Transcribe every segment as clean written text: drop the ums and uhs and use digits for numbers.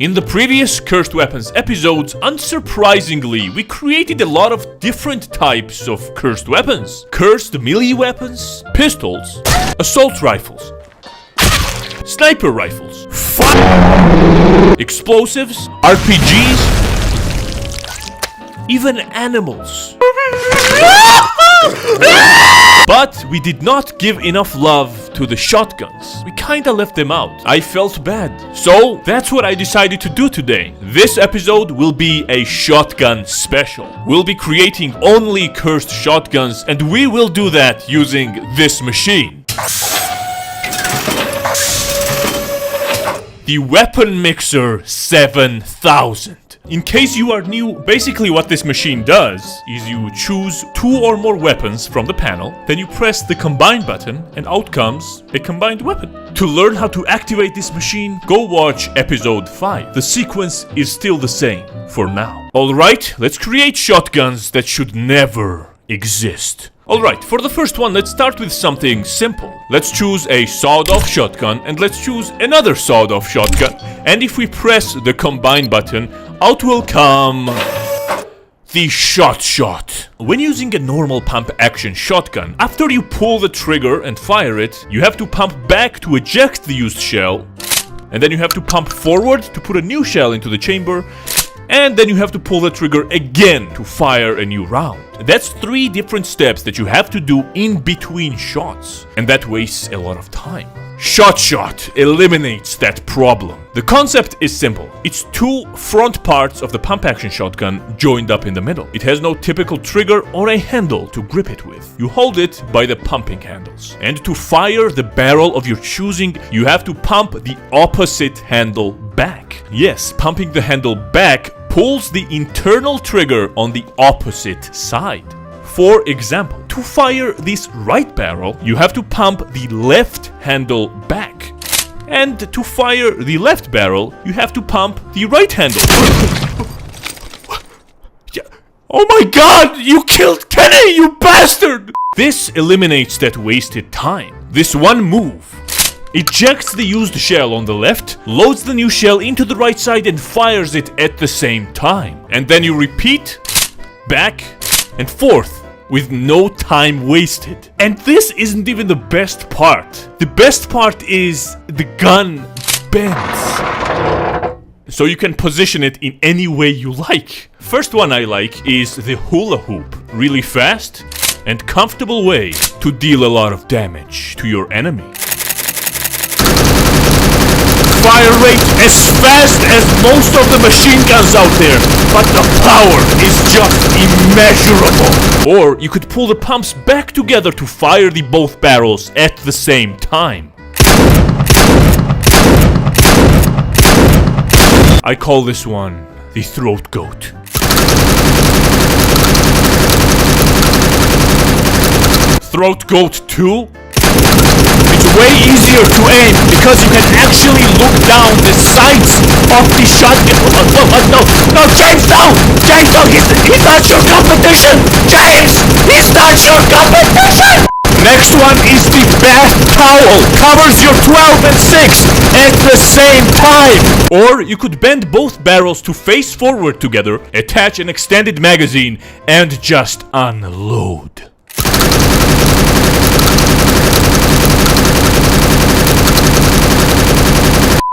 In the previous Cursed Weapons episodes, unsurprisingly, we created a lot of different types of cursed weapons. Cursed melee weapons, pistols, assault rifles, sniper rifles, explosives, RPGs, even animals. But we did not give enough love to the shotguns. We kinda left them out. I felt bad. So that's what I decided to do today. This episode will be a shotgun special. We'll be creating only cursed shotguns, and we will do that using this machine. The Weapon Mixer 7000. In case you are new, basically what this machine does is you choose 2 or more weapons from the panel, then you press the combine button and out comes a combined weapon. To learn how to activate this machine, go watch episode 5. The sequence is still the same for now. Alright, let's create shotguns that should never exist. Alright, for the first one, let's start with something simple. Let's choose a sawed-off shotgun and let's choose another sawed-off shotgun. And if we press the combine button, out will come the shot. When using a normal pump action shotgun, after you pull the trigger and fire it, you have to pump back to eject the used shell, and then you have to pump forward to put a new shell into the chamber, and then you have to pull the trigger again to fire a new round. That's 3 different steps that you have to do in between shots, and that wastes a lot of time. Shot eliminates that problem. The concept is simple. It's 2 front parts of the pump action shotgun joined up in the middle. It has no typical trigger or a handle to grip it with. You hold it by the pumping handles. And to fire the barrel of your choosing, you have to pump the opposite handle back. Yes, pumping the handle back pulls the internal trigger on the opposite side. For example, to fire this right barrel, you have to pump the left handle back. And to fire the left barrel, you have to pump the right handle. Oh my god, you killed Kenny, you bastard! This eliminates that wasted time. This one move ejects the used shell on the left, loads the new shell into the right side and fires it at the same time. And then you repeat, back and forth, with no time wasted. And this isn't even the best part. The best part is the gun bends, so you can position it in any way you like. First one I like is the hula hoop. Really fast and comfortable way to deal a lot of damage to your enemy. Fire rate as fast as most of the machine guns out there, but the power is just immeasurable. Or you could pull the pumps back together to fire the both barrels at the same time. I call this one the Throat Goat. Throat Goat 2? It's way easier to aim because you can actually look down the sights of the shotgun. No, James, no! James, no, he's not your competition! James, he's not your competition! Next one is the bath towel. Covers your 12 and 6 at the same time. Or you could bend both barrels to face forward together, attach an extended magazine, and just unload.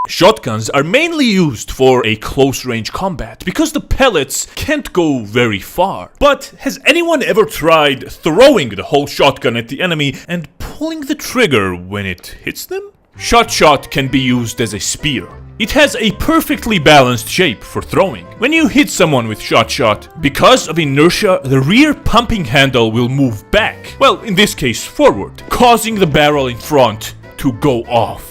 Shotguns are mainly used for a close-range combat because the pellets can't go very far. But has anyone ever tried throwing the whole shotgun at the enemy and pulling the trigger when it hits them? Shot can be used as a spear. It has a perfectly balanced shape for throwing. When you hit someone with shot, because of inertia, the rear pumping handle will move back. Well, in this case, forward, causing the barrel in front to go off.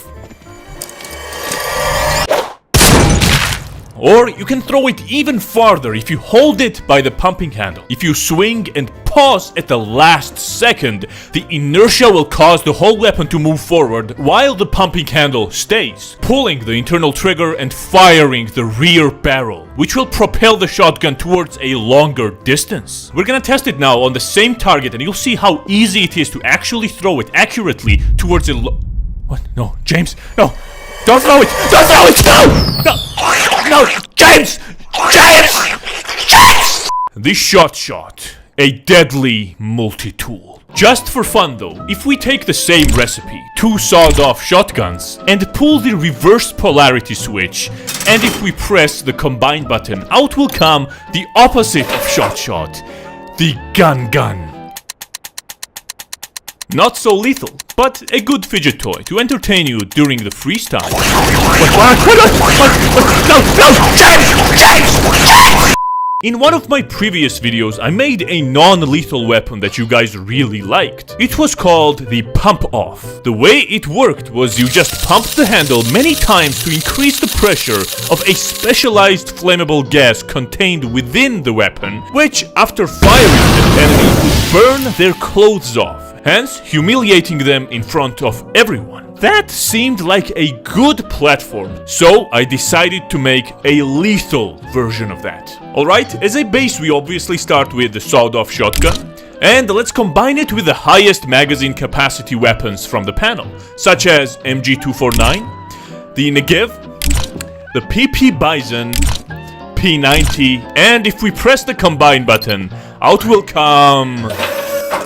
Or you can throw it even farther if you hold it by the pumping handle. If you swing and pause at the last second, the inertia will cause the whole weapon to move forward while the pumping handle stays, pulling the internal trigger and firing the rear barrel, which will propel the shotgun towards a longer distance. We're gonna test it now on the same target and you'll see how easy it is to actually throw it accurately towards a What? No, James, no! Don't throw it! Don't throw it! No! No! No! James! James! The Shot, a deadly multi-tool. Just for fun though, if we take the same recipe, 2 sawed-off shotguns, and pull the reverse polarity switch, and if we press the combine button, out will come the opposite of Shot, the Gun. Not so lethal, but a good fidget toy to entertain you during the freestyle. James! In one of my previous videos, I made a non-lethal weapon that you guys really liked. It was called the Pump Off. The way it worked was you just pumped the handle many times to increase the pressure of a specialized flammable gas contained within the weapon, which after firing the enemy would burn their clothes off, hence humiliating them in front of everyone. That seemed like a good platform, so I decided to make a lethal version of that. Alright, as a base we obviously start with the sawed-off shotgun, and let's combine it with the highest magazine capacity weapons from the panel, such as MG249, the Negev, the PP Bison, P90, and if we press the combine button, out will come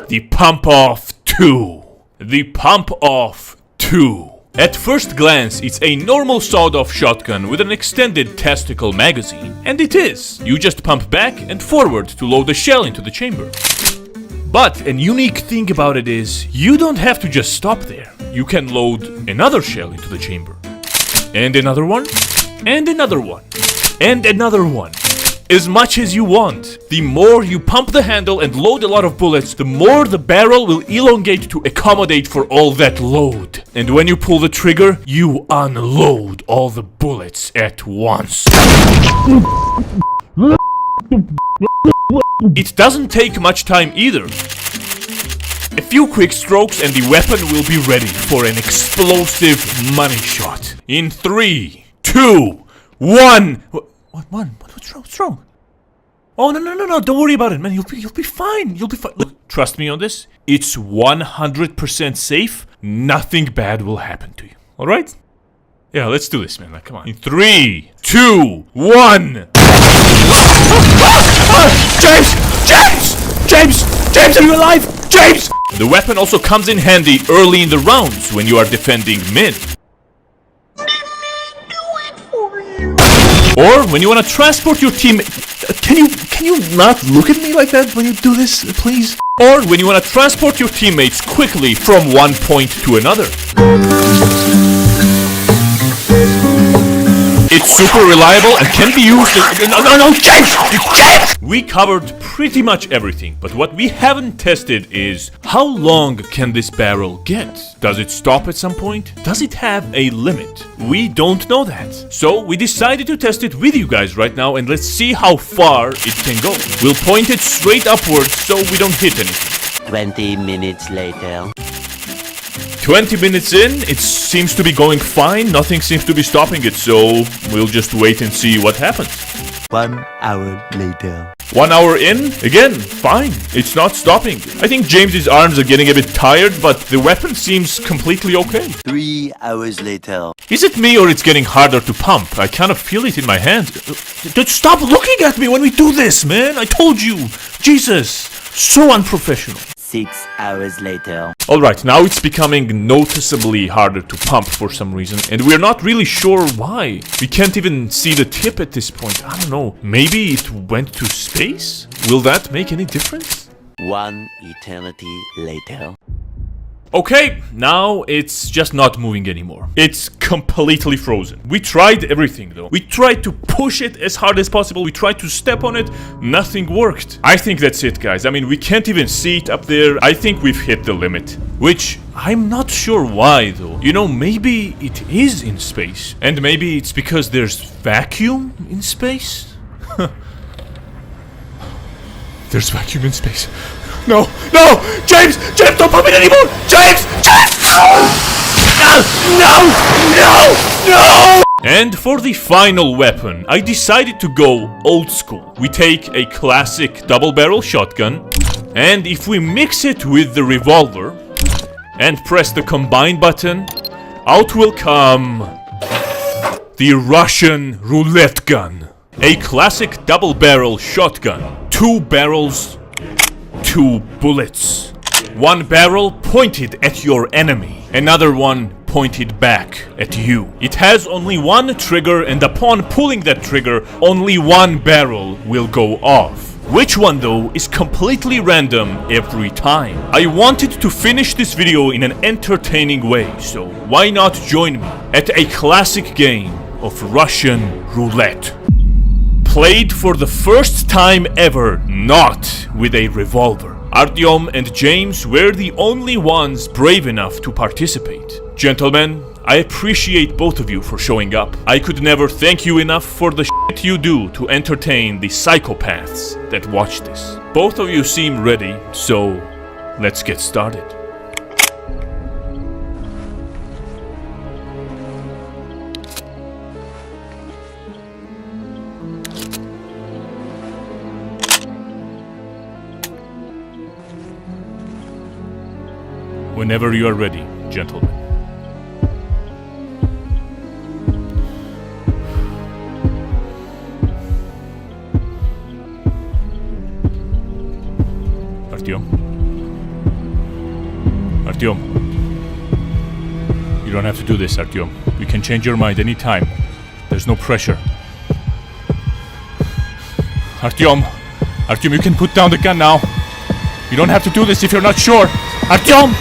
the Pump Off 2. The Pump Off 2. At first glance, it's a normal sawed-off shotgun with an extended testicle magazine. And it is. You just pump back and forward to load the shell into the chamber. But a unique thing about it is, you don't have to just stop there. You can load another shell into the chamber. And another one. And another one. And another one. As much as you want. The more you pump the handle and load a lot of bullets, the more the barrel will elongate to accommodate for all that load. And when you pull the trigger, you unload all the bullets at once. It doesn't take much time either. A few quick strokes and the weapon will be ready for an explosive money shot. In 3, 2, 1... What's wrong? Oh, no, don't worry about it, man. You'll be fine. You'll be fine. Look, trust me on this. It's 100% safe. Nothing bad will happen to you. All right? Yeah, let's do this, man. Like, come on. In 3, 2, 1. James, are you alive? James! The weapon also comes in handy early in the rounds when you are defending mid. Or when you want to transport your team... Can you not look at me like that when you do this, please? Or when you want to transport your teammates quickly from one point to another. It's super reliable and can be used... No, James! We covered pretty much everything, but what we haven't tested is how long can this barrel get? Does it stop at some point? Does it have a limit? We don't know that. So we decided to test it with you guys right now and let's see how far it can go. We'll point it straight upwards so we don't hit anything. 20 minutes later. 20 minutes in, it seems to be going fine, nothing seems to be stopping it, so we'll just wait and see what happens. 1 hour later. 1 hour in, again, fine, it's not stopping. I think James's arms are getting a bit tired, but the weapon seems completely okay. 3 hours later. Is it me or it's getting harder to pump? I kind of feel it in my hands. Stop looking at me when we do this, man, I told you. Jesus, so unprofessional. 6 hours later. Alright, now it's becoming noticeably harder to pump for some reason, and we're not really sure why. We can't even see the tip at this point. I don't know. Maybe it went to space? Will that make any difference? 1 eternity later. Okay, now it's just not moving anymore. It's completely frozen. We tried everything though. We tried to push it as hard as possible. We tried to step on it. Nothing worked. I think that's it, guys. I mean, we can't even see it up there. I think we've hit the limit. Which, I'm not sure why though. You know, maybe it is in space. And maybe it's because there's vacuum in space? There's vacuum in space. No! James, don't pump it anymore! James! No! And for the final weapon, I decided to go old school. We take a classic double-barrel shotgun, and if we mix it with the revolver, and press the combine button, out will come the Russian roulette gun. A classic double-barrel shotgun. 2 barrels, 2 bullets. 1 barrel pointed at your enemy, another one pointed back at you. It has only 1 trigger, and upon pulling that trigger, only 1 barrel will go off. Which one though is completely random every time. I wanted to finish this video in an entertaining way, so why not join me at a classic game of Russian roulette. Played for the first time ever not with a revolver. Artyom and James were the only ones brave enough to participate. Gentlemen, I appreciate both of you for showing up. I could never thank you enough for the shit you do to entertain the psychopaths that watch this. Both of you seem ready, so let's get started. Whenever you are ready, gentlemen. Artyom, you don't have to do this, Artyom. You can change your mind anytime. There's no pressure. Artyom, you can put down the gun now. You don't have to do this if you're not sure. Artyom!